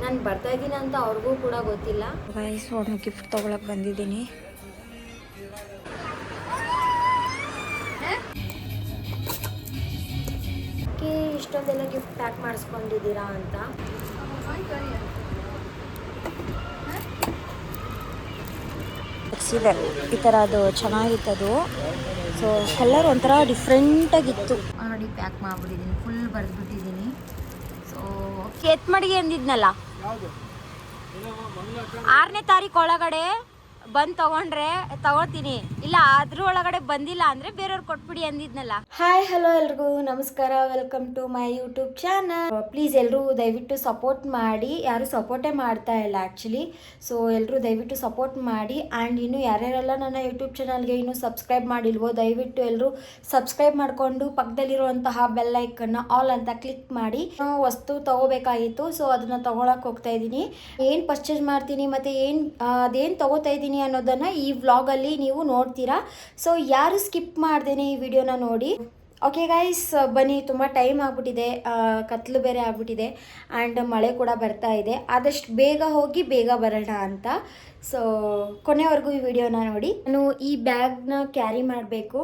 ನಾನು ಬರ್ತಾ ಇದ್ದೀನಿ ಅಂತ ಅವ್ರಿಗೂ ಕೂಡ ಗೊತ್ತಿಲ್ಲ. ಗೈಸ್ ಒಂದು ಗಿಫ್ಟ್ ತೊಗೊಳಕ್ಕೆ ಬಂದಿದ್ದೀನಿ. ಇಷ್ಟೊಂದೆಲ್ಲ ಗಿಫ್ಟ್ ಪ್ಯಾಕ್ ಮಾಡಿಸ್ಕೊಂಡಿದ್ದೀರಾ ಅಂತ. ಇದೆ ಈ ಥರ ಅದು ಚೆನ್ನಾಗಿತ್ತದು. ಸೊ ಕಲರ್ ಒಂಥರ ಡಿಫ್ರೆಂಟಾಗಿತ್ತು. ಆಲ್ರೆಡಿ ಪ್ಯಾಕ್ ಮಾಡಿಬಿಟ್ಟಿದ್ದೀನಿ, ಫುಲ್ ಬರೆದ್ಬಿಟ್ಟಿದ್ದೀನಿ. ಸೊ ಎತ್ ಮಡಿಗೆ ಅಂದಿದ್ನಲ್ಲ 6ನೇ ತಾರೀಕು ಒಳಗಡೆ ಬಂದು ತಗೊಳ್ತೀನಿ, ಇಲ್ಲ ಅದ್ರ ಒಳಗಡೆ ಬಂದಿಲ್ಲ ಅಂದರೆ ಬೇರೆಯವ್ರು ಕೊಟ್ಬಿಡಿ ಅಂದಿದ್ನಲ್ಲ. ಹಾಯ್ ಹಲೋ ಎಲ್ರಿಗೂ ನಮಸ್ಕಾರ, welcome to my YouTube channel. Please ಎಲ್ಲರೂ ದಯವಿಟ್ಟು ಸಪೋರ್ಟ್ ಮಾಡಿ. ಯಾರು ಸಪೋರ್ಟೇ ಮಾಡ್ತಾ ಇಲ್ಲ ಆ್ಯಕ್ಚುಲಿ. ಸೊ ಎಲ್ಲರೂ ದಯವಿಟ್ಟು ಸಪೋರ್ಟ್ ಮಾಡಿ. ಆ್ಯಂಡ್ ಇನ್ನು ಯಾರ್ಯಾರೆಲ್ಲ ನನ್ನ ಯೂಟ್ಯೂಬ್ ಚಾನಲ್ಗೆ ಇನ್ನೂ ಸಬ್ಸ್ಕ್ರೈಬ್ ಮಾಡಿಲ್ವೋ ದಯವಿಟ್ಟು ಎಲ್ಲರೂ ಸಬ್ಸ್ಕ್ರೈಬ್ ಮಾಡಿಕೊಂಡು ಪಕ್ಕದಲ್ಲಿರುವಂತಹ ಬೆಲ್ ಐಕನ್ನ ಆಲ್ ಅಂತ ಕ್ಲಿಕ್ ಮಾಡಿ. ವಸ್ತು ತಗೋಬೇಕಾಗಿತ್ತು, ಸೊ ಅದನ್ನು ತೊಗೊಳಕ್ಕೆ ಹೋಗ್ತಾ ಇದ್ದೀನಿ. ಏನು ಪರ್ಚೇಸ್ ಮಾಡ್ತೀನಿ ಮತ್ತು ಅದೇನು ತೊಗೋತಾ ಇದ್ದೀನಿ ಅನ್ನೋದನ್ನು ಈ ವ್ಲಾಗಲ್ಲಿ ನೀವು ನೋಡ್ತೀರಾ. ಸೊ ಯಾರು ಸ್ಕಿಪ್ ಮಾಡ್ದೇನೆ ಈ ವಿಡಿಯೋನ ನೋಡಿ. ಓಕೆ ಗೈಸ್, ಬನ್ನಿ. ತುಂಬ ಟೈಮ್ ಆಗಿಬಿಟ್ಟಿದೆ, ಕತ್ಲು ಬೇರೆ ಆಗಿಬಿಟ್ಟಿದೆ ಆ್ಯಂಡ್ ಮಳೆ ಕೂಡ ಬರ್ತಾ ಇದೆ. ಆದಷ್ಟು ಬೇಗ ಹೋಗಿ ಬೇಗ ಬರೋಣ ಅಂತ. ಸೊ ಕೊನೆವರೆಗೂ ಈ ವಿಡಿಯೋನ ನೋಡಿ. ನಾನು ಈ ಬ್ಯಾಗ್ನ ಕ್ಯಾರಿ ಮಾಡಬೇಕು.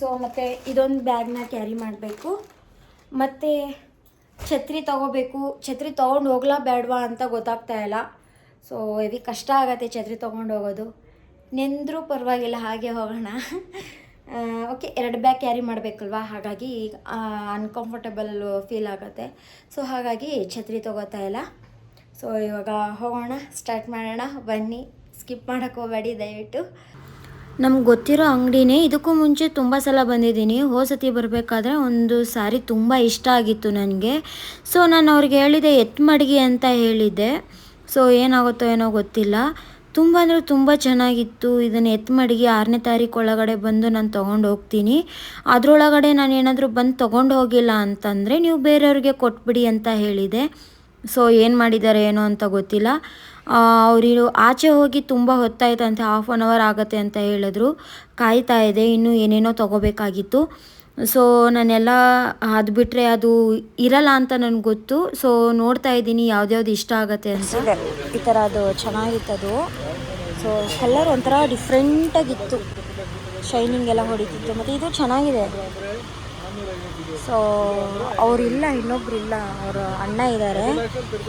ಸೊ ಮತ್ತು ಇದೊಂದು ಬ್ಯಾಗ್ನ ಕ್ಯಾರಿ ಮಾಡಬೇಕು, ಮತ್ತು ಛತ್ರಿ ತೊಗೋಬೇಕು. ಛತ್ರಿ ತೊಗೊಂಡು ಹೋಗ್ಲಾ ಬೇಡವಾ ಅಂತ ಗೊತ್ತಾಗ್ತಾ ಇಲ್ಲ. ಸೊ ಹೆವಿ ಕಷ್ಟ ಆಗುತ್ತೆ ಛತ್ರಿ ತೊಗೊಂಡು ಹೋಗೋದು. ನೆಂದರೂ ಪರವಾಗಿಲ್ಲ, ಹಾಗೆ ಹೋಗೋಣ. ಓಕೆ, 2 ಬ್ಯಾಗ್ ಕ್ಯಾರಿ ಮಾಡಬೇಕಲ್ವ, ಹಾಗಾಗಿ ಅನ್ಕಂಫರ್ಟಬಲ್ ಫೀಲ್ ಆಗುತ್ತೆ. ಸೊ ಹಾಗಾಗಿ ಛತ್ರಿ ತೊಗೋತಾ ಇಲ್ಲ. ಸೊ ಇವಾಗ ಹೋಗೋಣ, ಸ್ಟಾರ್ಟ್ ಮಾಡೋಣ. ಬನ್ನಿ, ಸ್ಕಿಪ್ ಮಾಡೋಕ್ಕೆ ಹೋಗಬೇಡಿ ದಯವಿಟ್ಟು. ನಮ್ಗೆ ಗೊತ್ತಿರೋ ಅಂಗಡಿನೇ. ಇದಕ್ಕೂ ಮುಂಚೆ ತುಂಬ ಸಲ ಬಂದಿದ್ದೀನಿ. ಹೋಸತಿ ಬರಬೇಕಾದ್ರೆ ಒಂದು ಸಾರಿ ತುಂಬ ಇಷ್ಟ ಆಗಿತ್ತು ನನಗೆ. ಸೊ ನಾನು ಅವ್ರಿಗೆ ಹೇಳಿದೆ ಎತ್ ಮಡಗಿ ಅಂತ ಹೇಳಿದ್ದೆ. ಸೊ ಏನಾಗುತ್ತೋ ಏನೋ ಗೊತ್ತಿಲ್ಲ, ತುಂಬ ಅಂದರೆ ತುಂಬ ಚೆನ್ನಾಗಿತ್ತು. ಇದನ್ನು ಎತ್ ಮಡಗಿ 6ನೇ ತಾರೀಕು ಒಳಗಡೆ ಬಂದು ನಾನು ತೊಗೊಂಡು ಹೋಗ್ತೀನಿ. ಅದರೊಳಗಡೆ ನಾನು ಏನಾದರೂ ಬಂದು ತೊಗೊಂಡು ಹೋಗಿಲ್ಲ ಅಂತಂದರೆ ನೀವು ಬೇರೆಯವ್ರಿಗೆ ಕೊಟ್ಬಿಡಿ ಅಂತ ಹೇಳಿದೆ. ಸೊ ಏನು ಮಾಡಿದ್ದಾರೆ ಏನೋ ಅಂತ ಗೊತ್ತಿಲ್ಲ. ಅವರು ಆಚೆ ಹೋಗಿ ತುಂಬ ಹೊತ್ತಾಯ್ತಂತೆ, 1/2 hour ಆಗುತ್ತೆ ಅಂತ ಹೇಳಿದ್ರು. ಕಾಯ್ತಾ ಇದೆ, ಇನ್ನೂ ಏನೇನೋ ತೊಗೋಬೇಕಾಗಿತ್ತು. ಸೊ ನಾನೆಲ್ಲ ಅದು ಬಿಟ್ಟರೆ ಅದು ಇರಲ್ಲ ಅಂತ ನನಗೆ ಗೊತ್ತು. ಸೊ ನೋಡ್ತಾ ಇದ್ದೀನಿ ಯಾವ್ದ್ಯಾವ್ದು ಇಷ್ಟ ಆಗುತ್ತೆ ಅಂತ. ಈ ಥರ ಅದು ಚೆನ್ನಾಗಿತ್ತದು. ಸೊ ಕಲರ್ ಒಂಥರ ಡಿಫ್ರೆಂಟಾಗಿತ್ತು, ಶೈನಿಂಗ್ ಎಲ್ಲ ಹೊಡಿತಿತ್ತು. ಮತ್ತು ಇದು ಚೆನ್ನಾಗಿದೆ. ಸೊ ಅವರಿಲ್ಲ, ಇನ್ನೊಬ್ರು ಇಲ್ಲ, ಅವರ ಅಣ್ಣ ಇದ್ದಾರೆ.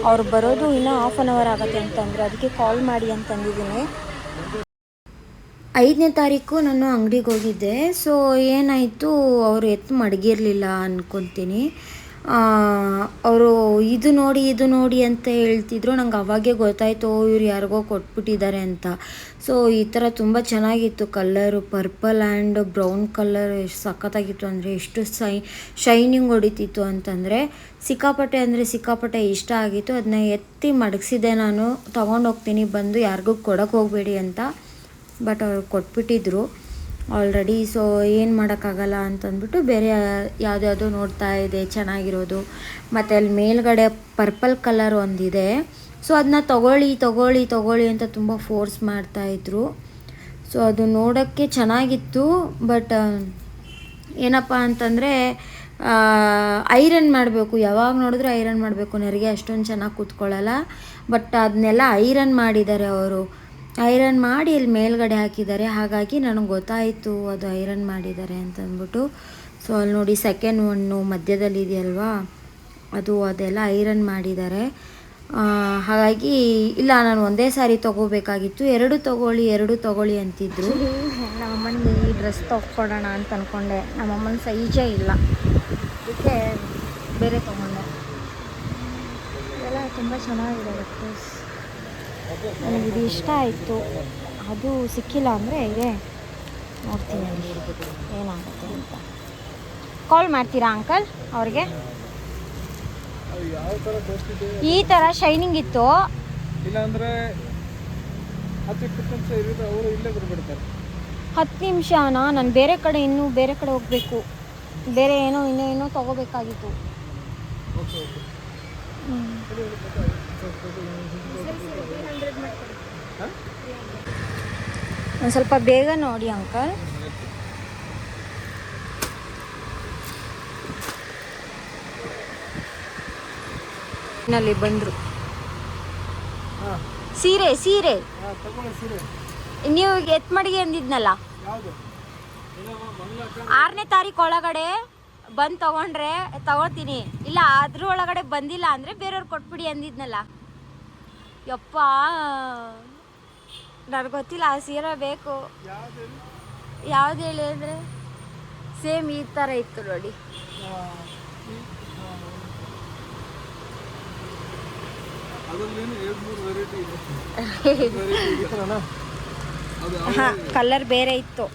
ಅವ್ರು ಬರೋದು ಇನ್ನೂ 1/2 hour ಆಗುತ್ತೆ ಅಂತಂದರೆ ಅದಕ್ಕೆ ಕಾಲ್ ಮಾಡಿ ಅಂತಂದಿದ್ದೀನಿ. 5ನೇ ತಾರೀಕು ನಾನು ಅಂಗಡಿಗೆ ಹೋಗಿದ್ದೆ. ಸೊ ಏನಾಯಿತು, ಅವರು ಎತ್ತು ಮಡಗಿರಲಿಲ್ಲ ಅಂದ್ಕೊತೀನಿ. ಅವರು ಇದು ನೋಡಿ ಅಂತ ಹೇಳ್ತಿದ್ರು. ನಂಗೆ ಅವಾಗೇ ಗೊತ್ತಾಯಿತು ಇವ್ರು ಯಾರಿಗೋ ಕೊಟ್ಬಿಟ್ಟಿದ್ದಾರೆ ಅಂತ. ಸೊ ಈ ಥರ ತುಂಬ ಚೆನ್ನಾಗಿತ್ತು colour, purple and brown colour. ಎಷ್ಟು ಸಖತ್ತಾಗಿತ್ತು ಅಂದರೆ, ಎಷ್ಟು ಶೈನಿಂಗ್ ಹೊಡಿತಿತ್ತು ಅಂತಂದರೆ ಸಿಕ್ಕಾಪಟ್ಟೆ ಇಷ್ಟ ಆಗಿತ್ತು. ಅದನ್ನ ಎತ್ತಿ ಮಡಗಿಸಿದೆ ನಾನು. ತೊಗೊಂಡೋಗ್ತೀನಿ ಬಂದು, ಯಾರಿಗೂ ಕೊಡೋಕ್ಕೆ ಹೋಗಬೇಡಿ ಅಂತ. ಬಟ್ ಅವ್ರು ಕೊಟ್ಬಿಟ್ಟಿದ್ರು ಆಲ್ರೆಡಿ. ಸೊ ಏನು ಮಾಡೋಕ್ಕಾಗಲ್ಲ ಅಂತಂದ್ಬಿಟ್ಟು ಬೇರೆ ಯಾವುದ್ಯಾವುದೋ ನೋಡ್ತಾ ಇದೆ ಚೆನ್ನಾಗಿರೋದು. ಮತ್ತು ಅಲ್ಲಿ ಮೇಲ್ಗಡೆ ಪರ್ಪಲ್ ಕಲರ್ ಒಂದಿದೆ. ಸೊ ಅದನ್ನ ತಗೊಳ್ಳಿ ಅಂತ ತುಂಬ ಫೋರ್ಸ್ ಮಾಡ್ತಾಯಿದ್ರು. ಸೊ ಅದು ನೋಡೋಕ್ಕೆ ಚೆನ್ನಾಗಿತ್ತು. ಬಟ್ ಏನಪ್ಪ ಅಂತಂದರೆ ಐರನ್ ಮಾಡಬೇಕು, ಯಾವಾಗ ನೋಡಿದ್ರು ಐರನ್ ಮಾಡಬೇಕು. ನೆರಿಗೆ ಅಷ್ಟೊಂದು ಚೆನ್ನಾಗಿ ಕೂತ್ಕೊಳ್ಳಲ್ಲ. ಬಟ್ ಅದನ್ನೆಲ್ಲ ಐರನ್ ಮಾಡಿದ್ದಾರೆ ಅವರು. ಐರನ್ ಮಾಡಿ ಇಲ್ಲಿ ಮೇಲ್ಗಡೆ ಹಾಕಿದ್ದಾರೆ. ಹಾಗಾಗಿ ನನಗೆ ಗೊತ್ತಾಯಿತು ಅದು ಐರನ್ ಮಾಡಿದ್ದಾರೆ ಅಂತಂದ್ಬಿಟ್ಟು. ಸೊ ಅಲ್ಲಿ ನೋಡಿ ಸೆಕೆಂಡ್ ಒನ್ನು ಮಧ್ಯದಲ್ಲಿ ಇದೆಯಲ್ವಾ, ಅದೆಲ್ಲ ಐರನ್ ಮಾಡಿದ್ದಾರೆ. ಹಾಗಾಗಿ ಇಲ್ಲ, ನಾನು ಒಂದೇ ಸಾರಿ ತೊಗೋಬೇಕಾಗಿತ್ತು. 2 ತಗೊಳ್ಳಿ ಅಂತಿದ್ರು. ನಮ್ಮಮ್ಮನಿಗೆ ಈ ಡ್ರೆಸ್ ತೊಗೊಳ್ಳೋಣ ಅಂತ ಅಂದ್ಕೊಂಡೆ. ನಮ್ಮಮ್ಮನ ಸೈಜೇ ಇಲ್ಲ, ಅದಕ್ಕೆ ಬೇರೆ ತೊಗೊಂಡೆ. ಇದೆಲ್ಲ ತುಂಬ ಚೆನ್ನಾಗಿದೆ ಡ್ರೆಸ್. ನನಗಿದು ಇಷ್ಟ ಆಯಿತು. ಅದು ಸಿಕ್ಕಿಲ್ಲ ಅಂದರೆ ಇದೆ, ನೋಡ್ತೀನಿ ಏನಾಗುತ್ತೆ ಅಂತ. ಕಾಲ್ ಮಾಡ್ತೀರಾ ಅಂಕಲ್ ಅವ್ರಿಗೆ? ಈ ಥರ ಶೈನಿಂಗ್ ಇತ್ತು. ಇಲ್ಲಾಂದರೆ 10 ನಿಮಿಷನಾ? ನಾನು ಬೇರೆ ಕಡೆ ಹೋಗಬೇಕು. ಬೇರೆ ಇನ್ನೇನೋ ತೊಗೋಬೇಕಾಗಿತ್ತು. ಒಂದು ಸ್ವಲ್ಪ ಬೇಗ ನೋಡಿ ಅಂಕಲ್. ನಲ್ಲಿ ಬಂದರು. ಸೀರೆ ಸೀರೆ ತಗೊಳ್ಳಿ ಸೀರೆ. ನೀವು ಎತ್ ಮಡಿಗೆ ಅಂದಿದ್ನಲ್ಲ, ಯಾವುದು? 6ನೇ ತಾರೀಕು ಒಳಗಡೆ ಬಂದು ತಗೊಂಡ್ರೆ ತಗೋತೀನಿ, ಇಲ್ಲ ಅದ್ರ ಒಳಗಡೆ ಬಂದಿಲ್ಲ ಅಂದರೆ ಬೇರೆಯವ್ರು ಕೊಟ್ಬಿಡಿ ಅಂದಿದ್ನಲ್ಲ. ಯಪ್ಪ ನನಗೆ ಗೊತ್ತಿಲ್ಲ, ಆ ಸೀರೆ ಬೇಕು. ಯಾವ್ದು ಹೇಳಿ ಅಂದರೆ ಸೇಮ್ ಈ ಥರ ಇತ್ತು ನೋಡಿ. ಕಲರ್ ಬೇರೆ ಇತ್ತು.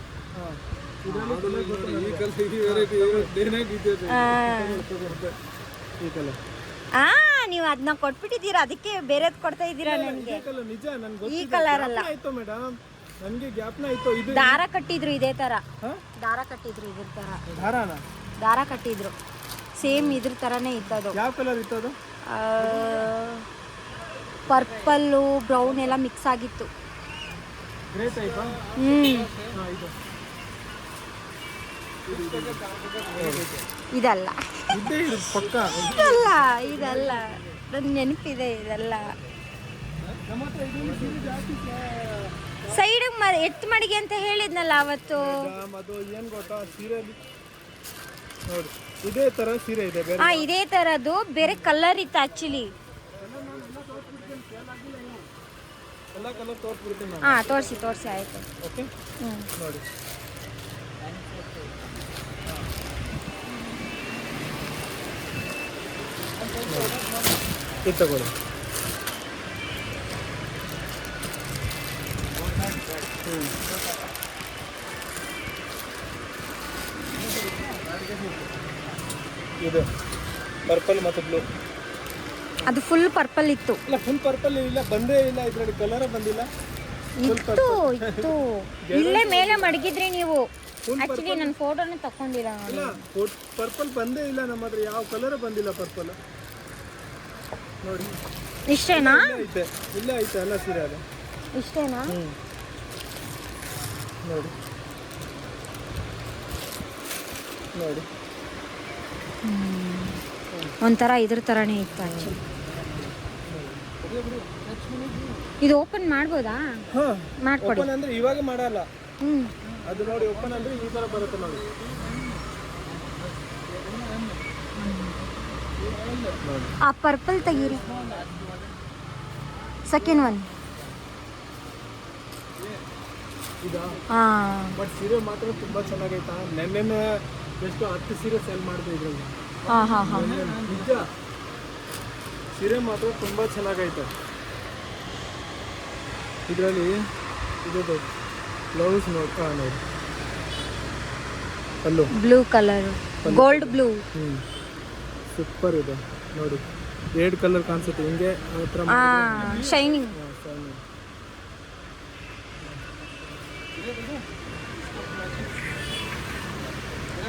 ನೀವು ಅದನ್ನ ಕೊಟ್ಬಿಟ್ಟಿದ್ದೀರಾ, ಅದಕ್ಕೆ ಬೇರೆದ್ ಕೊಡ್ತಾ ಇದ್ದೀರಾ ನನಗೆ. ಈ ಕಲರ್ ಅಲ್ಲ, ನನಗೆ ಜ್ಞಾಪನ ಆಯ್ತು. ಇದು ದಾರ ಕಟ್ಟಿದ್ರು ಇದೇ ತರ, ದಾರ ಕಟ್ಟಿದ್ರು ಇದ್ರ ತರ, ದಾರ ಕಟ್ಟಿದ್ರು ಸೇಮ್ ಇದ್ರ ತರನೇ ಇತ್ತದು. ಯಾವ ಕಲರ್ ಇತ್ತು ಅದು? ಪರ್ಪಲ್ಲು ಬ್ರೌನ್ ಎಲ್ಲ ಮಿಕ್ಸ್ ಆಗಿತ್ತು. ಗ್ರೇ ಟೈಪಾ? ಇದಲ್ಲ ಪಕ್ಕ ಇದಲ್ಲ, ಇದಲ್ಲ, ನನ್ನ ನೆನಪಿದೆ ಇದೆಲ್ಲ. ಸೈಡ್ ಎತ್ತು ಮಡಿಗೆ ಅಂತ ಹೇಳಿದ್ನಲ್ಲ ಅವತ್ತು. ಅದು ಏನ್ ಗೊತ್ತಾ, ಸೀರೆ ನೋಡಿ ಇದೇ ತರ ಸೀರೆ ಇದೆ. ಇದೇ ತರದ್ದು ಬೇರೆ ಕಲರ್ ಇತ್ತು ಆಕ್ಚುಲಿ. ಎಲ್ಲ ಕಲರ್ ತೋರಿಸ್ಬಿಡ್ತೀನಿ. ತೋರಿಸಿ ಆಯ್ತು. ಓಕೆ ನೋಡಿ, ಇದು ತಗೊಳ್ಳಿ. ಇದು ಪರ್ಪಲ್ ಮತ್ತು ಬ್ಲೂ. ಅದು ಫುಲ್ ಪರ್ಪಲ್ ಇತ್ತು. ಇಲ್ಲ, ಫುಲ್ ಪರ್ಪಲ್ ಇಲ್ಲ, ಬಂದೇ ಇಲ್ಲ ಇದ್ರಲ್ಲಿ, ಕಲರ್ ಬಂದಿಲ್ಲ. ಇತ್ತು ಇಲ್ಲೇ ಮೇಲೆ ಮಡಗಿದ್ರಿ ನೀವು. ಆಕ್ಚುಲಿ ನನ್ನ ಫೋಟೋನೇ ತಕೊಂಡಿಲ್ಲ. ಇಲ್ಲ, ಪರ್ಪಲ್ ಬಂದೇ ಇಲ್ಲ ನಮ್ಮ ಹತ್ರ, ಯಾವ ಕಲರ್ ಬಂದಿಲ್ಲ ಪರ್ಪಲ್. ನೋಡಿ ಇಷ್ಟೇನಾ? ಇಲ್ಲ ಐತೆ ಎಲ್ಲ ಸೀರೆ ಅದು. ಇಷ್ಟೇನಾ? ನೋಡಿ ನೋಡಿ, ಒಂಥರ ಇದ್ರ ಥರನೇ ಇತ್ತು ಆ್ಯಕ್ಚುಲಿ. ಇದು ಓಪನ್ ಮಾಡ್ಬೋದಾ? ಮಾಡ್ಕೊಡಿ. ಓಪನ್ ಅಂದ್ರೆ ಇವಾಗ ಮಾಡಲ್ಲ. ಅದು ನೋಡಿ, ಓಪನ್ ಅಂದ್ರೆ ಈ ತರ ಬರುತ್ತೆ ನೋಡಿ. ಆ ಪರ್ಪಲ್ ತೆಗೀರಿ, ಸೆಕೆಂಡ್ ಒನ್. ಬಟ್ ಸೀರೆ ಮಾತ್ರ ತುಂಬಾ ಚೆನ್ನಾಗೈತಾ. ನೆನ್ನೆ ಎಷ್ಟು 10 ಸೀರೆ ಸೆಲ್ ಮಾಡಿದೆ ಇದ್ರಲ್ಲಿ. ನಿಜ, ಸೀರೆ ಮಾತ್ರ ತುಂಬಾ ಚೆನ್ನಾಗೈತೆ ಇದರಲ್ಲಿ. ಇದು ಬ್ಲೌಸ್ ನೋಡಿ, ಅಲ್ಲೂ blue colour, gold blue. Super ಇದೆ ನೋಡಿ, 2 ಕಲರ್ ಕಾಣಿಸುತ್ತೆ ಹಿಂಗೆ ಶೈನಿಂಗ್.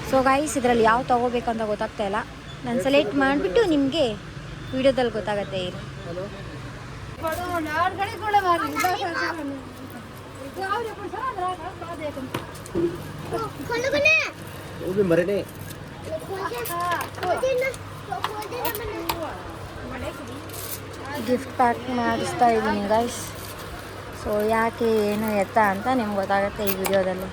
ಸೊ ಗೈಸ್, ಇದರಲ್ಲಿ ಯಾವ ತೊಗೋಬೇಕಂತ ಗೊತ್ತಾಗ್ತಾ ಇಲ್ಲ. ನಾನು ಸೆಲೆಕ್ಟ್ ಮಾಡಿಬಿಟ್ಟು ನಿಮಗೆ ವಿಡಿಯೋದಲ್ಲಿ ಗೊತ್ತಾಗತ್ತೆ. ಇರಿ, ಗಿಫ್ಟ್ ಪ್ಯಾಕ್ ಮಾಡಿಸ್ತಾ ಇದ್ದೀನಿ ಗೈಸ್. ಸೊ ಯಾಕೆ ಏನು ಎತ್ತ ಅಂತ ನಿಮ್ಗೆ ಗೊತ್ತಾಗುತ್ತೆ ಈ ವಿಡಿಯೋದಲ್ಲಿ.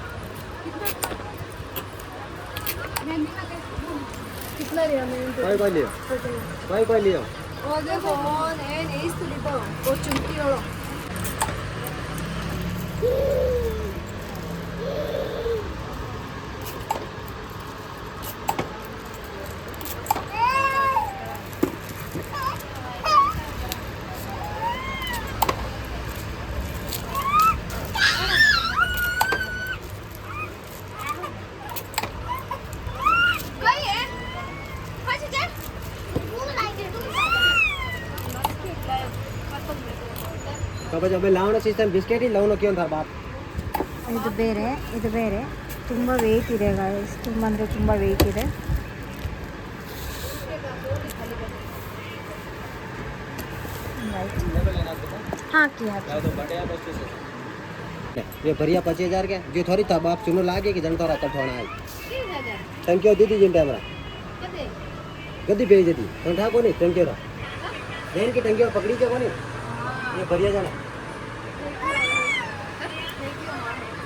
ಬಿಸ್ಕೆಟ್ ಇಲ್ಲ ಬಾಪ್. ಇದು ಬೇರೆ, ಇದು ಬೇರೆ. ತುಂಬ ವೆಯ್ಟ್ ಇದೆ ಗಾಯ್ಸ್, ತುಂಬ ಅಂದರೆ ತುಂಬ ವೆಯ್ಟ್ ಇದೆ. ಹಾಕಿ ये बढ़िया 25,000 के जो थोड़ी था बाप चुनो लागे कि जन थोड़ा कठोना है थैंक यू दीदी जिन टाइम गद्दी पे जदी तो ठा कोनी थैंक यू रेन की टंकी पकड़ी के कोनी ये बढ़िया जाना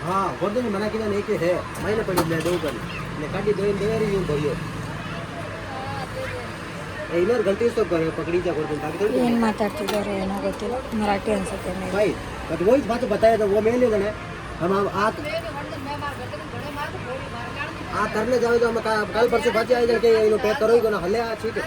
हाँ बोल दो मना किया नहीं के है मैंने पड़ी ले दो कर ने काटी दो रही यूं बढ़िया इन्होंने गलती से पकड़ी जा कर बाकी थोड़ी ಏನು ಮಾತಾಡ್ತಿದ್ದಾರೋ ಏನೋ ಗೊತ್ತಿಲ್ಲ, ಮರಾಠಿ ಅನ್ಸುತ್ತೆ ಮೇಲೆ. भाई बट वही बात बताया था वो मैं ले लेना हम आ करने जाओ तो हम कल परसों बच जाएगा कि इन्हों पैक करो ही ना हल्ले आ ठीक है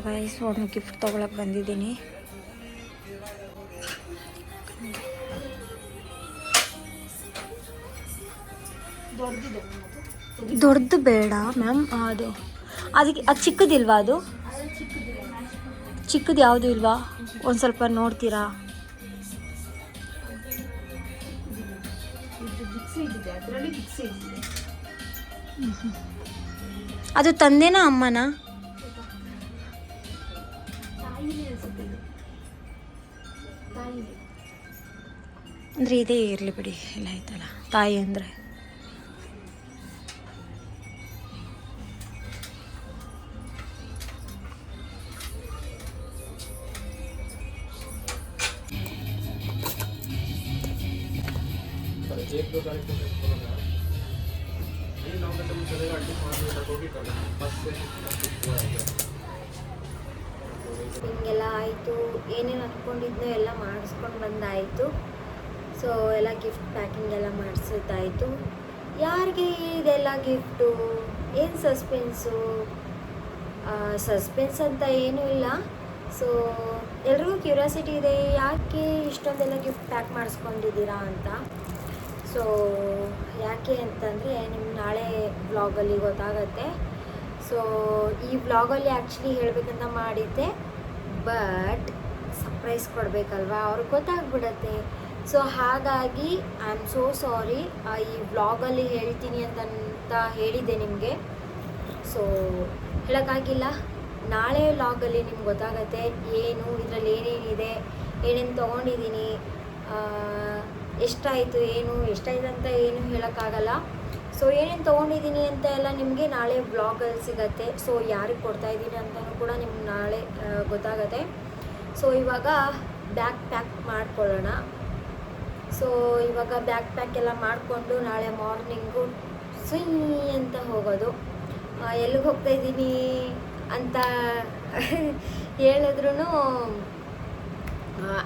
ಗೈಸ್ ಒಂದು ಗಿಫ್ಟ್ ತೊಗೊಳಕ್ಕೆ ಬಂದಿದ್ದೀನಿ. ದೊಡ್ಡದು ಬೇಡ ಮ್ಯಾಮ್, ಅದಕ್ಕೆ ಅದು ಚಿಕ್ಕದಿಲ್ವಾ? ಅದು ಚಿಕ್ಕದು ಯಾವುದು ಇಲ್ವಾ? ಒಂದು ಸ್ವಲ್ಪ ನೋಡ್ತೀರಾ? ಅದು ತಂದೆನಾ ಅಮ್ಮನಾ? ಅಂದರೆ ಇದೇ ಇರಲಿ ಬಿಡಿ, ಎಲ್ಲ ಆಯ್ತಲ್ಲ ತಾಯಿ ಅಂದರೆ. ಹಿಂಗೆಲ್ಲ ಆಯಿತು, ಏನೇನು ಅಂದ್ಕೊಂಡಿದ್ನೋ ಎಲ್ಲ ಮಾಡಿಸ್ಕೊಂಡು ಬಂದಾಯಿತು. ಸೊ ಎಲ್ಲ ಗಿಫ್ಟ್ ಪ್ಯಾಕಿಂಗ್ ಎಲ್ಲ ಮಾಡಿಸಿದ್ದಾಯಿತು. ಯಾರಿಗೆ ಇದೆಲ್ಲ ಗಿಫ್ಟು? ಏನು ಸಸ್ಪೆನ್ಸ್ ಅಂತ ಏನೂ ಇಲ್ಲ. ಸೊ ಎಲ್ರಿಗೂ ಕ್ಯೂರಿಯಾಸಿಟಿ ಇದೆ, ಯಾಕೆ ಇಷ್ಟೊಂದೆಲ್ಲ ಗಿಫ್ಟ್ ಪ್ಯಾಕ್ ಮಾಡಿಸ್ಕೊಂಡಿದ್ದೀರಾ ಅಂತ. ಸೊ ಯಾಕೆ ಅಂತಂದರೆ ನಿಮ್ಗೆ ನಾಳೆ ವ್ಲಾಗಲ್ಲಿ ಗೊತ್ತಾಗತ್ತೆ. ಸೊ ಈ ವ್ಲಾಗಲ್ಲಿ ಆ್ಯಕ್ಚುಲಿ ಹೇಳಬೇಕಂತ ಮಾಡಿದ್ದೆ, ಬಟ್ ಸರ್ಪ್ರೈಸ್ ಕೊಡಬೇಕಲ್ವಾ, ಅವ್ರಿಗೆ ಗೊತ್ತಾಗ್ಬಿಡತ್ತೆ. ಸೊ ಹಾಗಾಗಿ ಐ ಆಮ್ ಸೋ ಸಾರಿ, ಈ ವ್ಲಾಗಲ್ಲಿ ಹೇಳ್ತೀನಿ ಅಂತ ಹೇಳಿದ್ದೆ ನಿಮಗೆ. ಸೊ ಹೇಳೋಕ್ಕಾಗಿಲ್ಲ, ನಾಳೆ ವ್ಲಾಗಲ್ಲಿ ನಿಮ್ಗೆ ಗೊತ್ತಾಗತ್ತೆ ಏನು ಇದರಲ್ಲಿ ಏನೇನಿದೆ, ಏನೇನು ತೊಗೊಂಡಿದ್ದೀನಿ, ಎಷ್ಟಾಯಿತು ಅಂತ ಏನು ಹೇಳೋಕ್ಕಾಗಲ್ಲ. ಸೊ ಏನೇನು ತೊಗೊಂಡಿದ್ದೀನಿ ಅಂತ ಎಲ್ಲ ನಿಮಗೆ ನಾಳೆ ವ್ಲಾಗಲ್ಲಿ ಸಿಗತ್ತೆ. ಸೊ ಯಾರಿಗೆ ಕೊಡ್ತಾಯಿದ್ದೀನಿ ಅಂತಲೂ ಕೂಡ ನಿಮ್ಗೆ ನಾಳೆ ಗೊತ್ತಾಗತ್ತೆ. ಸೊ ಇವಾಗ ಬ್ಯಾಗ್ ಪ್ಯಾಕ್ ಮಾಡ್ಕೊಳ್ಳೋಣ. ಸೊ ಇವಾಗ ಬ್ಯಾಗ್ ಪ್ಯಾಕ್ ಎಲ್ಲ ಮಾಡಿಕೊಂಡು ನಾಳೆ ಮಾರ್ನಿಂಗು ಅಂತ ಹೋಗೋದು. ಎಲ್ಲಿಗೆ ಹೋಗ್ತಾಯಿದ್ದೀನಿ ಅಂತ ಹೇಳಿದ್ರೂ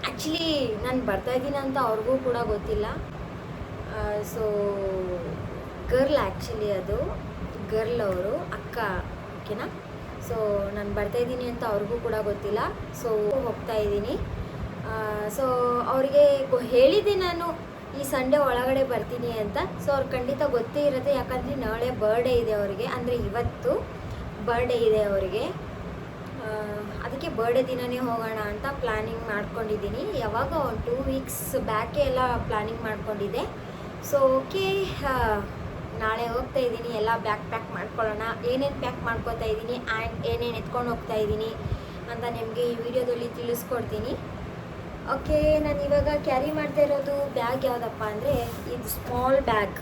ಆ್ಯಕ್ಚುಲಿ ನಾನು ಬರ್ತಾಯಿದ್ದೀನಿ ಅಂತ ಅವ್ರಿಗೂ ಕೂಡ ಗೊತ್ತಿಲ್ಲ. ಸೊ ಗರ್ಲ್, ಆ್ಯಕ್ಚುಲಿ ಅದು ಗರ್ಲ್, ಅವರು ಅಕ್ಕ, ಓಕೆನಾ. ಸೊ ನಾನು ಬರ್ತಾಯಿದ್ದೀನಿ ಅಂತ ಅವ್ರಿಗೂ ಕೂಡ ಗೊತ್ತಿಲ್ಲ. ಸೊ ಹೋಗ್ತಾಯಿದ್ದೀನಿ. ಸೊ ಅವರಿಗೆ ಹೇಳಿದ್ದೆ ನಾನು ಈ ಸಂಡೇ ಒಳಗಡೆ ಬರ್ತೀನಿ ಅಂತ. ಸೊ ಅವ್ರಿಗೆ ಖಂಡಿತ ಗೊತ್ತೇ ಇರುತ್ತೆ, ಯಾಕಂದರೆ ನಾಳೆ ಬರ್ಡೇ ಇದೆ ಅವರಿಗೆ, ಅಂದರೆ ಇವತ್ತು ಬರ್ಡೇ ಇದೆ ಅವರಿಗೆ. ಅದಕ್ಕೆ ಬರ್ಡೇ ದಿನವೇ ಹೋಗೋಣ ಅಂತ ಪ್ಲ್ಯಾನಿಂಗ್ ಮಾಡ್ಕೊಂಡಿದ್ದೀನಿ. ಯಾವಾಗ ಒಂದು 2 ವೀಕ್ಸ್ ಬ್ಯಾಕೆ ಎಲ್ಲ ಪ್ಲ್ಯಾನಿಂಗ್ ಮಾಡ್ಕೊಂಡಿದ್ದೆ. ಸೊ ಓಕೆ, ನಾಳೆ ಹೋಗ್ತಾ ಇದ್ದೀನಿ. ಎಲ್ಲ ಬ್ಯಾಗ್ ಪ್ಯಾಕ್ ಮಾಡ್ಕೊಳ್ಳೋಣ. ಏನೇನು ಪ್ಯಾಕ್ ಮಾಡ್ಕೊತಾ ಇದ್ದೀನಿ ಆ್ಯಂಡ್ ಏನೇನು ಎತ್ಕೊಂಡು ಹೋಗ್ತಾ ಇದ್ದೀನಿ ಅಂತ ನಿಮಗೆ ಈ ವಿಡಿಯೋದಲ್ಲಿ ತಿಳಿಸ್ಕೊಡ್ತೀನಿ. ಓಕೆ, ನಾನು ಇವಾಗ ಕ್ಯಾರಿ ಮಾಡ್ತಾ ಇರೋದು ಬ್ಯಾಗ್ ಯಾವುದಪ್ಪ ಅಂದರೆ ಇದು ಸ್ಮಾಲ್ ಬ್ಯಾಗ್,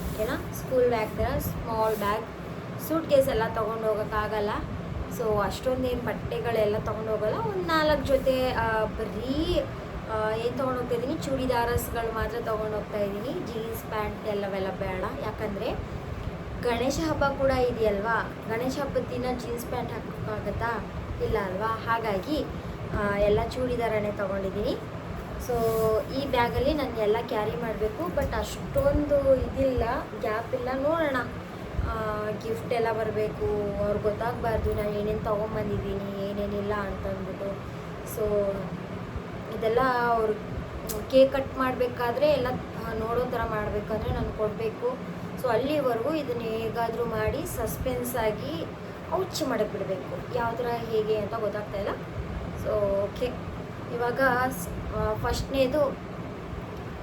ಓಕೆನಾ. ಸ್ಕೂಲ್ ಬ್ಯಾಗ್ ಥರ ಸ್ಮಾಲ್ ಬ್ಯಾಗ್. ಸೂಟ್ ಕೇಸ್ ಎಲ್ಲ ತೊಗೊಂಡು ಹೋಗೋಕ್ಕಾಗಲ್ಲ. ಸೊ ಅಷ್ಟೊಂದೇನು ಬಟ್ಟೆಗಳೆಲ್ಲ ತೊಗೊಂಡು ಹೋಗೋಲ್ಲ. ಒಂದು 4 ಜೊತೆ ಬರೀ ಏನು ತೊಗೊಂಡು ಹೋಗ್ತಾಯಿದ್ದೀನಿ, ಚೂಡಿದಾರಸ್ಗಳು ಮಾತ್ರ ತೊಗೊಂಡು ಹೋಗ್ತಾಯಿದ್ದೀನಿ. ಜೀನ್ಸ್ ಪ್ಯಾಂಟ್ ಎಲ್ಲವೆಲ್ಲ ಬೇಡ, ಯಾಕಂದರೆ ಗಣೇಶ ಹಬ್ಬ ಕೂಡ ಇದೆಯಲ್ವಾ. ಗಣೇಶ ಹಬ್ಬದ ದಿನ ಜೀನ್ಸ್ ಪ್ಯಾಂಟ್ ಹಾಕೋಕ್ಕಾಗತ್ತಾ? ಇಲ್ಲ ಅಲ್ವಾ. ಹಾಗಾಗಿ ಎಲ್ಲ ಚೂಡಿದಾರನೇ ತೊಗೊಂಡಿದ್ದೀನಿ. ಸೊ ಈ ಬ್ಯಾಗಲ್ಲಿ ನಾನು ಎಲ್ಲ ಕ್ಯಾರಿ ಮಾಡಬೇಕು, ಬಟ್ ಅಷ್ಟೊಂದು ಇದಿಲ್ಲ, ಗ್ಯಾಪ್ ಇಲ್ಲ. ನೋಡೋಣ, ಗಿಫ್ಟ್ ಎಲ್ಲ ಬರಬೇಕು, ಅವ್ರಿಗೆ ಗೊತ್ತಾಗಬಾರ್ದು ನಾನು ಏನೇನು ತೊಗೊಂಬಂದಿದ್ದೀನಿ ಏನೇನಿಲ್ಲ ಅಂತಂದ್ಬಿಟ್ಟು. ಸೊ ಇದೆಲ್ಲ ಅವ್ರು ಕೇಕ್ ಕಟ್ ಮಾಡಬೇಕಾದ್ರೆ ಎಲ್ಲ ನೋಡೋ ಥರ ಮಾಡಬೇಕಾದ್ರೆ ನಾನು ಕೊಡಬೇಕು. ಸೊ ಅಲ್ಲಿವರೆಗೂ ಇದನ್ನು ಹೇಗಾದರೂ ಮಾಡಿ ಸಸ್ಪೆನ್ಸ್ ಆಗಿ ಔಚ್ ಮಾಡಕ್ಕೆ ಬಿಡಬೇಕು. ಯಾವ ಥರ ಹೇಗೆ ಅಂತ ಗೊತ್ತಾಗ್ತಾ ಇಲ್ಲ. ಸೊ ಓಕೆ, ಇವಾಗ ಫಸ್ಟ್ನೇದು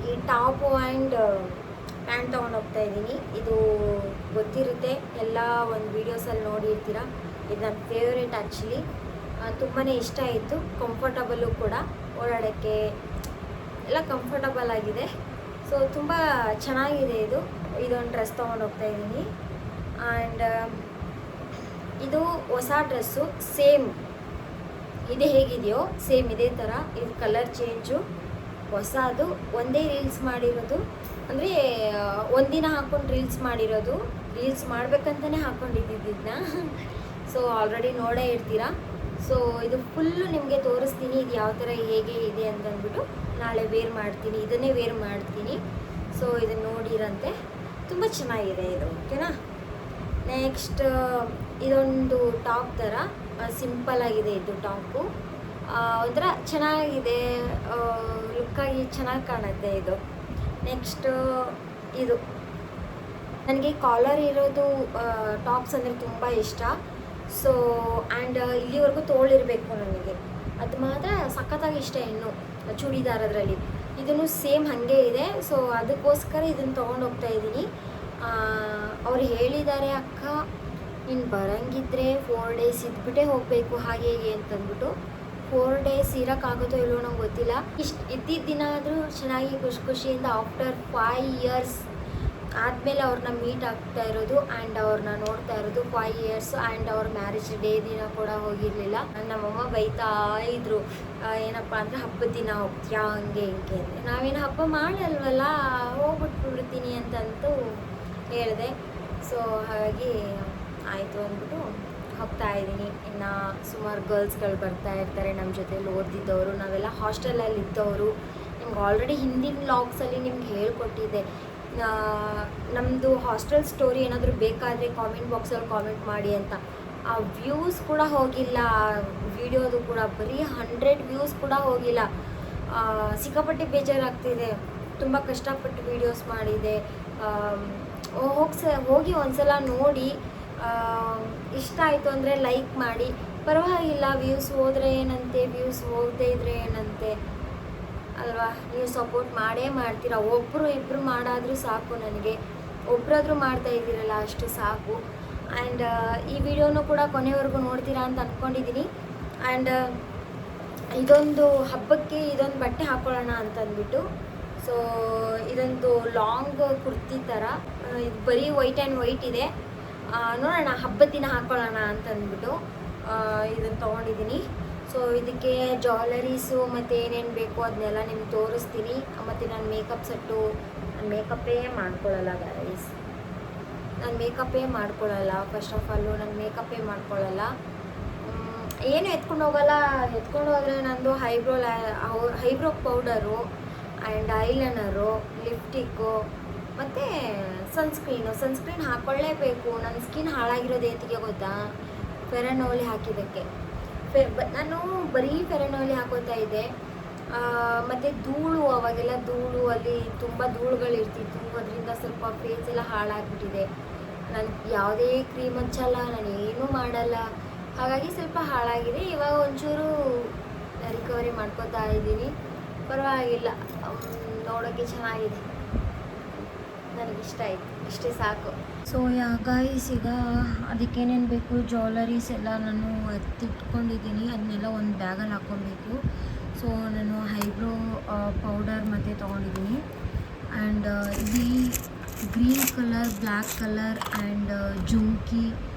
ಈ ಟಾಪು ಆ್ಯಂಡ್ ಪ್ಯಾಂಟ್ ತೊಗೊಂಡು ಹೋಗ್ತಾ ಇದ್ದೀನಿ. ಇದು ಗೊತ್ತಿರುತ್ತೆ, ಎಲ್ಲ ಒಂದು ವೀಡಿಯೋಸಲ್ಲಿ ನೋಡಿರ್ತೀರ. ಇದು ನನ್ನ ಫೇವ್ರೇಟ್ ಆ್ಯಕ್ಚುಲಿ. ತುಂಬಾ ಇಷ್ಟ ಆಯಿತು. ಕಂಫರ್ಟಬಲ್ಲು ಕೂಡ, ಓಡಾಡೋಕ್ಕೆ ಎಲ್ಲ ಕಂಫರ್ಟಬಲ್ ಆಗಿದೆ. ಸೊ ತುಂಬ ಚೆನ್ನಾಗಿದೆ ಇದು. ಇದೊಂದು ಡ್ರೆಸ್ ತೊಗೊಂಡು ಹೋಗ್ತಾ ಇದ್ದೀನಿ. ಆ್ಯಂಡ್ ಇದು ಹೊಸ ಡ್ರೆಸ್ಸು, ಸೇಮ್ ಇದು ಹೇಗಿದೆಯೋ ಸೇಮ್ ಇದೇ ಥರ. ಇದು ಕಲರ್ ಚೇಂಜು, ಹೊಸದು. ಒಂದೇ ರೀಲ್ಸ್ ಮಾಡಿರೋದು, ಅಂದರೆ ಒಂದಿನ ಹಾಕ್ಕೊಂಡು ರೀಲ್ಸ್ ಮಾಡಿರೋದು. ರೀಲ್ಸ್ ಮಾಡ್ಬೇಕಂತಲೇ ಹಾಕ್ಕೊಂಡಿದ್ದನ್ನ. ಸೊ ಆಲ್ರೆಡಿ ನೋಡೇ ಇರ್ತೀರ. ಸೊ ಇದು ಫುಲ್ಲು ನಿಮಗೆ ತೋರಿಸ್ತೀನಿ, ಇದು ಯಾವ ಥರ ಹೇಗೆ ಇದೆ ಅಂತಂದ್ಬಿಟ್ಟು. ನಾಳೆ ವೇರ್ ಮಾಡ್ತೀನಿ, ಇದನ್ನೇ ವೇರ್ ಮಾಡ್ತೀನಿ. ಸೊ ಇದನ್ನು ನೋಡಿರಂತೆ, ತುಂಬ ಚೆನ್ನಾಗಿದೆ ಇದು. ಓಕೆನಾ. ನೆಕ್ಸ್ಟ್ ಇದೊಂದು ಟಾಪ್ ಥರ ಸಿಂಪಲ್ ಆಗಿದೆ ಇದು ಟಾಪು. ಒಂಥರ ಚೆನ್ನಾಗಿದೆ, ಲುಕ್ಕಾಗಿ ಚೆನ್ನಾಗಿ ಕಾಣುತ್ತೆ ಇದು. ನೆಕ್ಸ್ಟ್ ಇದು ನನಗೆ ಕಾಲರ್ ಇರೋದು ಟಾಪ್ಸ್ ಅಂದರೆ ತುಂಬ ಇಷ್ಟ. ಸೊ ಆ್ಯಂಡ್ ಇಲ್ಲಿವರೆಗೂ ತೋಳಿರಬೇಕು ನನಗೆ, ಅದು ಮಾತ್ರ ಸಖತ್ತಾಗಿ ಇಷ್ಟ. ಇನ್ನು ಚೂಡಿದಾರ್ ಅದರಲ್ಲಿ ಇದನ್ನು ಸೇಮ್ ಹಾಗೆ ಇದೆ. ಸೊ ಅದಕ್ಕೋಸ್ಕರ ಇದನ್ನು ತೊಗೊಂಡು ಹೋಗ್ತಾ ಇದ್ದೀನಿ. ಅವ್ರು ಹೇಳಿದ್ದಾರೆ, ಅಕ್ಕ ನೀನು ಬರೋಂಗಿದ್ರೆ 4 days ಇದ್ಬಿಟ್ಟೇ ಹೋಗಬೇಕು ಹಾಗೆ ಹೇಗೆ ಅಂತಂದ್ಬಿಟ್ಟು. 4 days ಇರೋಕ್ಕಾಗುತ್ತೋ ಇಲ್ಲವೋ ನಂಗೆ ಗೊತ್ತಿಲ್ಲ. ಇಷ್ಟು ಇದ್ದಿದ್ದ ದಿನ ಆದರೂ ಚೆನ್ನಾಗಿ ಖುಷಿಯಿಂದ ಆಫ್ಟರ್ 5 years ಆದಮೇಲೆ ಅವ್ರನ್ನ ಮೀಟ್ ಆಗ್ತಾ ಇರೋದು ಆ್ಯಂಡ್ ಅವ್ರನ್ನ ನೋಡ್ತಾ ಇರೋದು 5 years. ಆ್ಯಂಡ್ ಅವ್ರ ಮ್ಯಾರೇಜ್ ಡೇ ದಿನ ಕೂಡ ಹೋಗಿರಲಿಲ್ಲ. ನಮ್ಮಮ್ಮ ಬೈತಾ ಇದ್ರು, ಏನಪ್ಪ ಅಂದರೆ ಹಬ್ಬದ ದಿನ ಹೋಗ್ತೀಯಾ ಹಂಗೆ ಹಿಂಗೆ ಅಂದರೆ. ನಾವೇನು ಹಬ್ಬ ಮಾಡಲ್ವಲ್ಲ, ಹೋಗ್ಬಿಟ್ಬಿಡ್ತೀನಿ ಅಂತಂತೂ ಹೇಳಿದೆ. ಸೊ ಹಾಗಾಗಿ ಆಯಿತು ಅಂದ್ಬಿಟ್ಟು ಹೋಗ್ತಾ ಇದ್ದೀನಿ. ಇನ್ನು ಸುಮಾರು ಗರ್ಲ್ಸ್ಗಳು ಬರ್ತಾ ಇರ್ತಾರೆ ನಮ್ಮ ಜೊತೆಲಿ ಓದಿದ್ದವರು, ನಾವೆಲ್ಲ ಹಾಸ್ಟೆಲಲ್ಲಿ ಇದ್ದವರು. ನಿಮ್ಗೆ ಆಲ್ರೆಡಿ ಹಿಂದಿನ ವ್ಲಾಗ್ಸಲ್ಲಿ ನಿಮ್ಗೆ ಹೇಳ್ಕೊಟ್ಟಿದ್ದೆ. ನಮ್ಮದು ಹಾಸ್ಟೆಲ್ ಸ್ಟೋರಿ ಏನಾದರೂ ಬೇಕಾದರೆ ಕಾಮೆಂಟ್ ಬಾಕ್ಸಲ್ಲಿ ಕಾಮೆಂಟ್ ಮಾಡಿ ಅಂತ. ಆ ವ್ಯೂಸ್ ಕೂಡ ಹೋಗಿಲ್ಲ, ವಿಡಿಯೋದು ಕೂಡ ಬರೀ 100 ವ್ಯೂಸ್ ಕೂಡ ಹೋಗಿಲ್ಲ. ಸಿಕ್ಕಾಪಟ್ಟೆ ಬೇಜಾರಾಗ್ತಿದೆ. ತುಂಬ ಕಷ್ಟಪಟ್ಟು ವೀಡಿಯೋಸ್ ಮಾಡಿದೆ. ಹೋಗಿ ಒಂದ್ಸಲ ನೋಡಿ, ಇಷ್ಟ ಆಯಿತು ಅಂದರೆ ಲೈಕ್ ಮಾಡಿ. ಪರವಾಗಿಲ್ಲ, ವ್ಯೂಸ್ ಹೋದರೆ ಏನಂತೆ, ವ್ಯೂಸ್ ಹೋಗದೇ ಇದ್ದರೆ ಏನಂತೆ ಅಲ್ವಾ. ನೀವು ಸಪೋರ್ಟ್ ಮಾಡೇ ಮಾಡ್ತೀರಾ. ಒಬ್ಬರು ಇಬ್ಬರು ಮಾಡಾದರೂ ಸಾಕು ನನಗೆ. ಒಬ್ಬರಾದರೂ ಮಾಡ್ತಾ ಇದ್ದೀರಲ್ಲ ಅಷ್ಟು ಸಾಕು. ಆ್ಯಂಡ್ ಈ ವಿಡಿಯೋನೂ ಕೂಡ ಕೊನೆವರೆಗೂ ನೋಡ್ತೀರಾ ಅಂತ ಅಂದ್ಕೊಂಡಿದ್ದೀನಿ. ಆ್ಯಂಡ್ ಇದೊಂದು ಹಬ್ಬಕ್ಕೆ ಇದೊಂದು ಬಟ್ಟೆ ಹಾಕ್ಕೊಳ್ಳೋಣ ಅಂತಂದ್ಬಿಟ್ಟು. ಸೊ ಇದೊಂದು ಲಾಂಗ್ ಕುರ್ತಿ ಥರ, ಇದು ಬರೀ ವೈಟ್ ಆ್ಯಂಡ್ ವೈಟ್ ಇದೆ. ನೋಡೋಣ ಹಬ್ಬದ ದಿನ ಹಾಕ್ಕೊಳ್ಳೋಣ ಅಂತಂದ್ಬಿಟ್ಟು ಇದನ್ನು ತೊಗೊಂಡಿದ್ದೀನಿ. ಸೊ ಇದಕ್ಕೆ ಜ್ಯುವೆಲರೀಸು ಮತ್ತು ಏನೇನು ಬೇಕು ಅದನ್ನೆಲ್ಲ ನಿಮ್ಗೆ ತೋರಿಸ್ತೀನಿ. ಮತ್ತು ನಾನು ಮೇಕಪ್ ಸೆಟ್ಟು, ನಾನು ಮೇಕಪ್ಪೇ ಮಾಡ್ಕೊಳ್ಳಲ್ಲ ಗೈಸ್. ನಾನು ಮೇಕಪ್ಪೇ ಮಾಡ್ಕೊಳ್ಳಲ್ಲ. ಫಸ್ಟ್ ಆಫ್ ಆಲು ನಾನು ಮೇಕಪ್ಪೇ ಮಾಡ್ಕೊಳ್ಳಲ್ಲ. ಏನು ಎತ್ಕೊಂಡು ಹೋಗಲ್ಲ. ಎತ್ಕೊಂಡು ಹೋದರೆ ನಂದು eyebrow powder and eyeliner, lipstick ಮತ್ತು ಸನ್ಸ್ಕ್ರೀನ್ ಹಾಕ್ಕೊಳ್ಳೇಬೇಕು. ನನ್ನ ಸ್ಕಿನ್ ಹಾಳಾಗಿರೋದು ಏತಿಗೆ ಗೊತ್ತಾ? ಫೇರ್ ಆ್ಯಂಡ್ ಲವ್ಲಿ ಹಾಕಿದ್ದಕ್ಕೆ. ನಾನು ಬರೀ ಫೇರ್ ಆ್ಯಂಡ್ ಲವ್ಲಿ ಹಾಕೋತಾ ಇದ್ದೆ. ಮತ್ತು ಧೂಳು, ಅವಾಗೆಲ್ಲ ಧೂಳು, ಅಲ್ಲಿ ತುಂಬ ಧೂಳುಗಳಿರ್ತಿತ್ತು. ಅದರಿಂದ ಸ್ವಲ್ಪ ಫೇಸ್ ಎಲ್ಲ ಹಾಳಾಗಿಬಿಟ್ಟಿದೆ. ನಾನು ಯಾವುದೇ ಕ್ರೀಮ್ ಹಚ್ಚಲ್ಲ, ನಾನು ಏನೂ ಮಾಡಲ್ಲ. ಹಾಗಾಗಿ ಸ್ವಲ್ಪ ಹಾಳಾಗಿದೆ. ಇವಾಗ ಒಂಚೂರು ರಿಕವರಿ ಮಾಡ್ಕೋತಾ ಇದ್ದೀನಿ. ಪರವಾಗಿಲ್ಲ, ನೋಡೋಕ್ಕೆ ಚೆನ್ನಾಗಿದೆ. ನನಗಿಷ್ಟ ಆಯಿತು, ಇಷ್ಟೇ ಸಾಕು. ಸೊ ಗೈಸ್, ಈಗ ಅದಕ್ಕೇನೇನು ಬೇಕು ಜ್ಯುವೆಲರೀಸ್ ಎಲ್ಲ ನಾನು ಎತ್ತಿಟ್ಕೊಂಡಿದ್ದೀನಿ. ಅದನ್ನೆಲ್ಲ ಒಂದು ಬ್ಯಾಗಲ್ಲಿ ಹಾಕ್ಕೊಬೇಕು. ಸೊ ನಾನು ಹೈಬ್ರೋ ಪೌಡರ್ ಮತ್ತು ತೊಗೊಂಡಿದ್ದೀನಿ. ಆ್ಯಂಡ್ ಇಲ್ಲಿ green colour, black colour and ಜುಮ್ಕಿ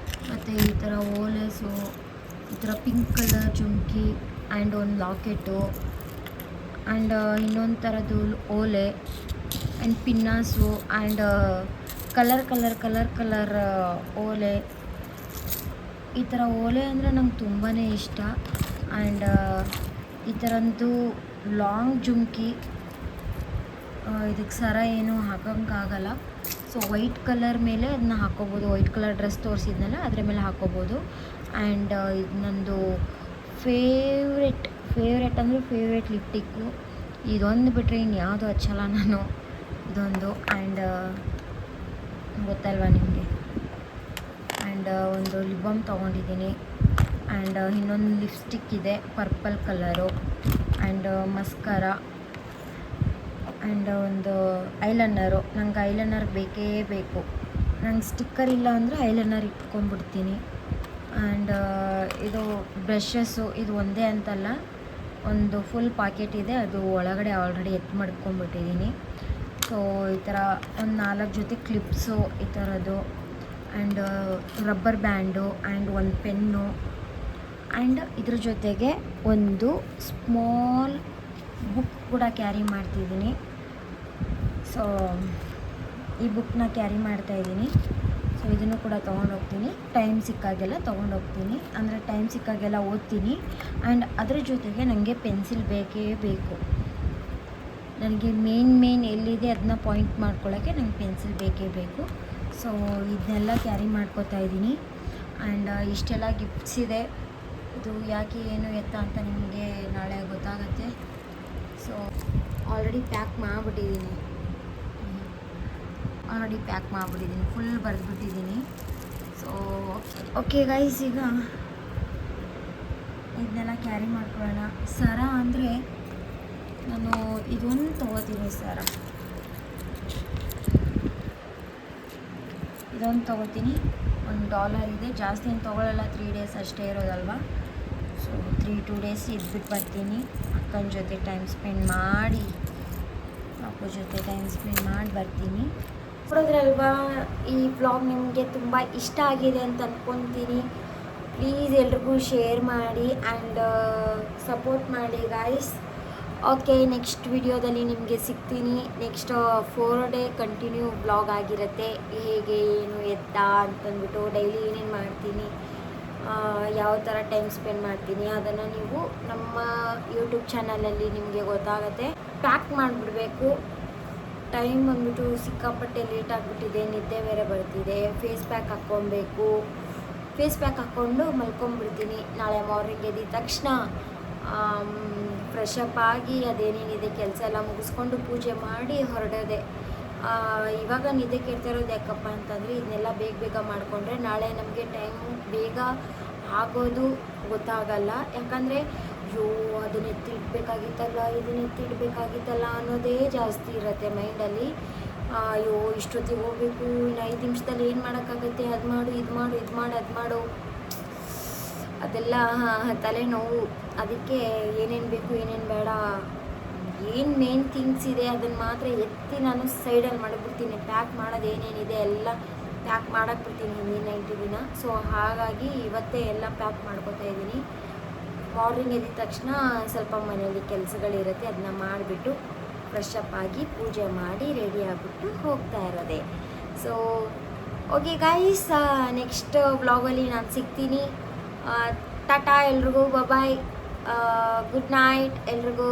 ಮತ್ತು ಈ ಥರ ಓಲೆಸು, ಈ ಥರ ಪಿಂಕ್ ಕಲರ್ ಜುಮ್ಕಿ ಆ್ಯಂಡ್ ಒಂದು ಲಾಕೆಟು ಆ್ಯಂಡ್ ಇನ್ನೊಂದು ಥರದ್ದು ಓಲೆ ಆ್ಯಂಡ್ ಪಿನ್ನಾಸು ಆ್ಯಂಡ್ ಕಲರ್ ಓಲೆ. ಈ ಥರ ಓಲೆ ಅಂದರೆ ನಂಗೆ ತುಂಬಾ ಇಷ್ಟ. ಆ್ಯಂಡ್ ಈ ಥರದ್ದು ಲಾಂಗ್ ಜುಮ್ಕಿ, ಇದಕ್ಕೆ ಸರ ಏನೂ ಹಾಕೋಕ್ಕಾಗಲ್ಲ. ಸೊ ವೈಟ್ ಕಲರ್ ಮೇಲೆ ಅದನ್ನ ಹಾಕ್ಕೋಬೋದು. ವೈಟ್ ಕಲರ್ ಡ್ರೆಸ್ ತೋರಿಸಿದ್ನಲ್ಲ ಅದ್ರ ಮೇಲೆ ಹಾಕ್ಕೋಬೋದು. ಆ್ಯಂಡ್ ಇದು ನಂದು ಫೇವ್ರೆಟ್ ಅಂದರೆ ಫೇವ್ರೆಟ್ ಲಿಪ್ಟಿಕ್ಕು. ಇದೊಂದು ಬಿಟ್ಟರೆ ಇನ್ಯಾವುದು ಹಚ್ಚಲ್ಲ ನಾನು, ಇದೊಂದು. ಆ್ಯಂಡ್ ಗೊತ್ತಲ್ವ ನಿಮಗೆ. ಆ್ಯಂಡ್ ಆ್ಯಂಡ್ ಒಂದು ಲಿಪ್ ಬಾಮ್ ತೊಗೊಂಡಿದ್ದೀನಿ. ಆ್ಯಂಡ್ ಇನ್ನೊಂದು ಲಿಪ್ಸ್ಟಿಕ್ ಇದೆ ಪರ್ಪಲ್ ಕಲರು. ಆ್ಯಂಡ್ ಮಸ್ಕರ ಆ್ಯಂಡ್ ಒಂದು ಐಲೈನರು. ನಂಗೆ ಐಲೈನರ್ ಬೇಕೇ ಬೇಕು. ನಂಗೆ ಸ್ಟಿಕ್ಕರ್ ಇಲ್ಲ ಅಂದರೆ ಐಲೈನರ್ ಇಟ್ಕೊಂಡ್ಬಿಡ್ತೀನಿ. ಆ್ಯಂಡ್ ಇದು ಬ್ರಷಸ್ಸು ಇದು ಒಂದೇ ಅಂತಲ್ಲ, ಒಂದು ಫುಲ್ ಪಾಕೆಟ್ ಇದೆ, ಅದು ಒಳಗಡೆ ಆಲ್ರೆಡಿ ಮಡ್ಕೊಂಡ್ಬಿಟ್ಟಿದ್ದೀನಿ. ಸೊ ಈ ಥರ ಒಂದು 4 ಜೊತೆ ಕ್ಲಿಪ್ಸು ಈ ಥರದ್ದು. ಆ್ಯಂಡ್ ರಬ್ಬರ್ ಬ್ಯಾಂಡು ಆ್ಯಂಡ್ ಒಂದು ಪೆನ್ನು. ಆ್ಯಂಡ್ ಇದ್ರ ಜೊತೆಗೆ ಒಂದು ಸ್ಮಾಲ್ ಬುಕ್ ಕೂಡ ಕ್ಯಾರಿ ಮಾಡ್ತಿದ್ದೀನಿ. ಸೊ ಈ ಬುಕ್ನ ಕ್ಯಾರಿ ಮಾಡ್ತಾಯಿದ್ದೀನಿ. ಸೊ ಇದನ್ನು ಕೂಡ ತೊಗೊಂಡೋಗ್ತೀನಿ. ಟೈಮ್ ಸಿಕ್ಕಾಗೆಲ್ಲ ತೊಗೊಂಡೋಗ್ತೀನಿ, ಅಂದರೆ ಟೈಮ್ ಸಿಕ್ಕಾಗೆಲ್ಲ ಓದ್ತೀನಿ. ಆ್ಯಂಡ್ ಅದ್ರ ಜೊತೆಗೆ ನನಗೆ ಪೆನ್ಸಿಲ್ ಬೇಕೇ ಬೇಕು. ನನಗೆ ಮೇನ್ ಎಲ್ಲಿದೆ ಅದನ್ನ ಪಾಯಿಂಟ್ ಮಾಡ್ಕೊಳ್ಳೋಕ್ಕೆ ನಂಗೆ ಪೆನ್ಸಿಲ್ ಬೇಕೇ ಬೇಕು. ಸೊ ಇದನ್ನೆಲ್ಲ ಕ್ಯಾರಿ ಮಾಡ್ಕೋತಾ ಇದ್ದೀನಿ. ಆ್ಯಂಡ್ ಇಷ್ಟೆಲ್ಲ ಗಿಫ್ಟ್ಸ್ ಇದೆ. ಇದು ಯಾಕೆ ಏನು ಎತ್ತ ಅಂತ ನಿಮಗೆ ನಾಳೆ ಗೊತ್ತಾಗುತ್ತೆ. ಸೊ ಆಲ್ರೆಡಿ ಪ್ಯಾಕ್ ಮಾಡಿಬಿಟ್ಟಿದ್ದೀನಿ. ಫುಲ್ ಬರೆದ್ಬಿಟ್ಟಿದ್ದೀನಿ. ಸೊ ಓಕೆ ಗೈಸ್, ಈಗ ಇದನ್ನೆಲ್ಲ ಕ್ಯಾರಿ ಮಾಡ್ಕೊಳ್ಳೋಣ. ಸರ ಅಂದರೆ ನಾನು ಇದೊಂದು ತೊಗೋತೀನಿ. ಇದೊಂದು ತೊಗೋತೀನಿ. $1 ಇದೆ. ಜಾಸ್ತಿ ಏನು ತೊಗೊಳ್ಳಲ್ಲ, 3 ಡೇಸ್ ಅಷ್ಟೇ ಇರೋದಲ್ವ. ಸೊ 2 ಡೇಸ್ ಇದ್ಬಿಟ್ಟು ಬರ್ತೀನಿ. ಅಕ್ಕನ ಜೊತೆ ಟೈಮ್ ಸ್ಪೆಂಡ್ ಮಾಡಿ, ಅಪ್ಪ ಜೊತೆ ಟೈಮ್ ಸ್ಪೆಂಡ್ ಮಾಡಿ ಬರ್ತೀನಿ. ನೋಡಿದ್ರಲ್ವಾ, ಈ ವ್ಲಾಗ್ ನಿಮಗೆ ತುಂಬ ಇಷ್ಟ ಆಗಿದೆ ಅಂತ ಅಂದ್ಕೊತೀನಿ. ಪ್ಲೀಸ್ ಎಲ್ರಿಗೂ ಶೇರ್ ಮಾಡಿ ಆ್ಯಂಡ್ ಸಪೋರ್ಟ್ ಮಾಡಿ ಗಾಯ್ಸ್. ಓಕೆ, ನೆಕ್ಸ್ಟ್ ವಿಡಿಯೋದಲ್ಲಿ ನಿಮಗೆ ಸಿಗ್ತೀನಿ. ನೆಕ್ಸ್ಟ್ 4 ಡೇ ಕಂಟಿನ್ಯೂ ವ್ಲಾಗ್ ಆಗಿರುತ್ತೆ. ಹೇಗೆ ಏನು ಎತ್ತ ಅಂತಂದ್ಬಿಟ್ಟು ಡೈಲಿ ಏನೇನು ಮಾಡ್ತೀನಿ, ಯಾವ ಥರ ಟೈಮ್ ಸ್ಪೆಂಡ್ ಮಾಡ್ತೀನಿ ಅದನ್ನು ನೀವು ನಮ್ಮ ಯೂಟ್ಯೂಬ್ ಚಾನಲಲ್ಲಿ ನಿಮಗೆ ಗೊತ್ತಾಗುತ್ತೆ. ಪ್ಯಾಕ್ ಮಾಡಿಬಿಡ್ಬೇಕು. ಟೈಮ್ ಬಂದ್ಬಿಟ್ಟು ಸಿಕ್ಕಾಪಟ್ಟೆ ಲೇಟ್ ಆಗಿಬಿಟ್ಟಿದೆ, ನಿದ್ದೆ ಬೇರೆ ಬರ್ತಿದೆ. ಫೇಸ್ ಪ್ಯಾಕ್ ಹಾಕ್ಕೊಬೇಕು. ಫೇಸ್ ಪ್ಯಾಕ್ ಹಾಕ್ಕೊಂಡು ಮಲ್ಕೊಂಡ್ಬಿಡ್ತೀನಿ. ನಾಳೆ ಮಾರ್ನಿಂಗ್ ಎದ್ದ ತಕ್ಷಣ ಫ್ರೆಶ್ ಅಪ್ ಆಗಿ ಅದೇನೇನಿದೆ ಕೆಲಸ ಎಲ್ಲ ಮುಗಿಸ್ಕೊಂಡು ಪೂಜೆ ಮಾಡಿ ಹೊರಡೋದೆ. ಇವಾಗ ನಿದ್ದೆ ಕೇಳ್ತಾ ಇರೋದು ಯಾಕಪ್ಪ ಅಂತಂದರೆ ಇದನ್ನೆಲ್ಲ ಬೇಗ ಮಾಡಿಕೊಂಡ್ರೆ ನಾಳೆ ನಮಗೆ ಟೈಮು ಬೇಗ ಆಗೋದು ಗೊತ್ತಾಗಲ್ಲ. ಯಾಕಂದರೆ ಅದನ್ನ ಎತ್ತಿಡಬೇಕಾಗಿತ್ತಲ್ಲ, ಇದನ್ನ ಎತ್ತಿಡಬೇಕಾಗಿತ್ತಲ್ಲ ಅನ್ನೋದೇ ಜಾಸ್ತಿ ಇರುತ್ತೆ ಮೈಂಡಲ್ಲಿ. ಇಷ್ಟೊತ್ತಿಗೆ ಹೋಗಬೇಕು, ಇನ್ನು 5 ನಿಮಿಷದಲ್ಲಿ ಏನು ಮಾಡೋಕ್ಕಾಗತ್ತೆ, ಅದು ಮಾಡು ಇದು ಮಾಡು ಅದೆಲ್ಲ ತಲೆನೋವು. ಅದಕ್ಕೆ ಏನೇನು ಬೇಕು ಏನೇನು ಬೇಡ, ಏನು ಮೇನ್ ಥಿಂಗ್ಸ್ ಇದೆ ಅದನ್ನು ಮಾತ್ರ ಎತ್ತಿ ನಾನು ಸೈಡಲ್ಲಿ ಮಾಡಿಬಿಡ್ತೀನಿ. ಪ್ಯಾಕ್ ಮಾಡೋದು ಏನೇನಿದೆ ಎಲ್ಲ ಪ್ಯಾಕ್ ಮಾಡಕ್ಕೆ ಬಿಡ್ತೀನಿ ಹಿಂದಿನ ನೈಟ್ ದಿನ. ಸೊ ಹಾಗಾಗಿ ಇವತ್ತೇ ಎಲ್ಲ ಪ್ಯಾಕ್ ಮಾಡ್ಕೊತಾ ಇದ್ದೀನಿ. ಮಾರ್ನಿಂಗ್ ಎದ್ದ ತಕ್ಷಣ ಸ್ವಲ್ಪ ಮನೆಯಲ್ಲಿ ಕೆಲಸಗಳಿರುತ್ತೆ, ಅದನ್ನ ಮಾಡಿಬಿಟ್ಟು ಫ್ರೆಶ್ ಅಪ್ ಆಗಿ ಪೂಜೆ ಮಾಡಿ ರೆಡಿ ಆಗಿಬಿಟ್ಟು ಹೋಗ್ತಾ ಇರೋದೆ. ಸೊ ಓಕೆ ಗೈಸ್, ನೆಕ್ಸ್ಟ್ ವ್ಲಾಗಲ್ಲಿ ನಾನು ಸಿಗ್ತೀನಿ. ಟಾಟಾ ಎಲ್ರಿಗೂ, ಬಾಯ್, ಗುಡ್ ನೈಟ್ ಎಲ್ರಿಗೂ.